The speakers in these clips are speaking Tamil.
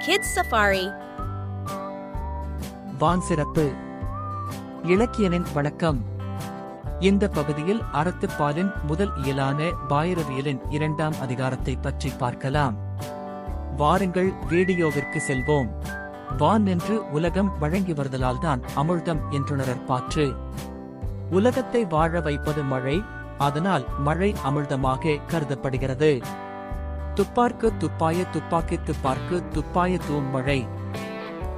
Kids Safari. வான் சிறப்பு. இலக்கியனின் வணக்கம். இந்த பகுதியில் அறத்துப்பாலின் முதல் இயலான பாயிரவியலின் 2ஆம் அதிகாரத்தை பற்றி பார்க்கலாம். வாருங்கள் வீடியோவிற்கு செல்வோம். வான் என்று உலகம் வழங்கி வருதலால்தான் அமிழ்தம் என்றுணரற் பாற்று. உலகத்தை வாழ வைப்பது மழை, அதனால் மழை அமிழ்தமாக கருதப்படுகிறது. துப்பார்க்கு துப்பாய துப்பாக்கி துப்பார்க்கு துப்பாய தூம் மழை.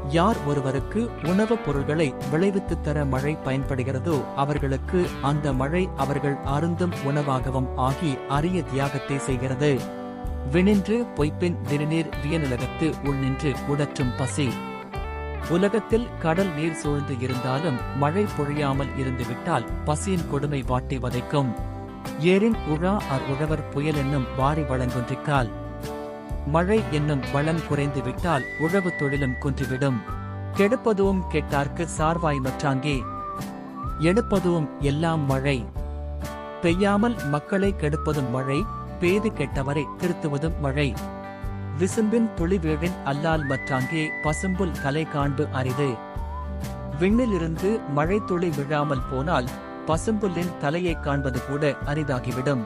யார் ஒருவருக்கு உணவுப் பொருள்களை விளைவித்துத் தர மழை பயன்படுகிறதோ அவர்களுக்கு அந்த மழை அவர்கள் அருந்தும் உணவாகவும் ஆகி அரிய தியாகத்தை செய்கிறது. வினின்று பொய்ப்பின் விருநீர் வியனுலகத்து உள்நின்று உடற்றும் பசி. உலகத்தில் கடல் நீர் சூழ்ந்து இருந்தாலும் மழை பொழியாமல் இருந்துவிட்டால் பசியின் கொடுமை வாட்டி வதைக்கும். ஏரின் உழா உழவர் புயல் என்னும் வாரி வளங்குன்றிக்கால். மழை என்னும் வளம் குறைந்து விட்டால் உழவு தொழிலும் குன்றிவிடும். கெடுப்பதும் கெட்டார்க்கு சார்வாய் மற்றாங்கே. எடுப்பதும் எல்லாம் மழை. பெய்யாமல் மக்களை கெடுப்பதும் மழை, பேது கெட்டவரை திருத்துவதும் மழை. விசும்பின் துளிவீழின் அல்லால் மற்றாங்கே பசும்புல் கலை காண்பு அரிது. விண்ணிலிருந்து மழை துளி விழாமல் போனால் பசும்புல்லின் தலையைக் காண்பது கூட அரிதாகிவிடும்.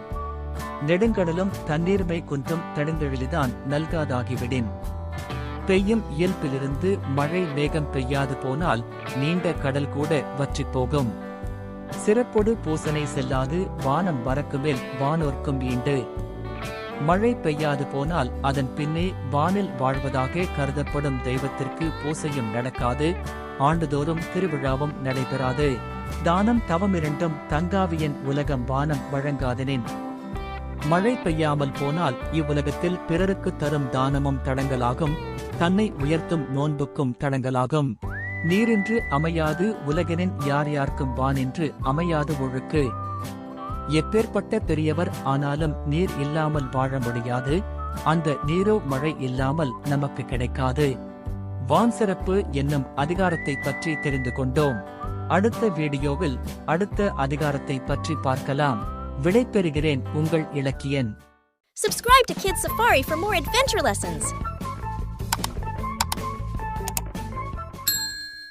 நெடுங்கடலும் தண்ணீர்மை குன்றும் தணிந்தெழிலிதான் நல்காதாகிவிடின். பெய்யும் இயல்பிலிருந்து மழை மேகம் பெய்யாது போனால் நீண்ட கடல் கூட வற்றிப் போகும். சிறப்பொடு பூசனை செல்லாது வானம் வரக்குமேல் வானோர்க்கும் ஈண்டு. மழை பெய்யாது போனால் அதன் பின்னே வானில் வாழ்வதாக கருதப்படும் தெய்வத்திற்கு பூசையும் நடக்காது, ஆண்டுதோறும் திருவிழாவும் நடைபெறாது. தானம் தவமிரண்டும் தங்காவியன் உலகம் வானம் வழங்காதனின். மழை பெய்யாமல் போனால் இவ்வுலகத்தில் பிறருக்கு தரும் தானமும் தடங்கலாகும், தன்னை உயர்த்தும் நோன்புக்கும் தடங்கலாகும். நீரின்று அமையாது உலகனின் யார் யார்க்கும் வானின்று அமையாது ஒழுக்கு. எப்பேற்பட்ட பெரியவர் ஆனாலும் நீர் இல்லாமல் வாழ முடியாது, அந்த நீரோ மழை இல்லாமல் நமக்கு கிடைக்காது. வான் சிறப்பு என்னும் அதிகாரத்தை பற்றி தெரிந்து கொண்டோம். அடுத்த வீடியோவில் அடுத்த அதிகாரத்தை பற்றி பார்க்கலாம். விடைபெறுகிறேன், உங்கள் இலக்கியன். Subscribe to Kids Safari for more adventure lessons.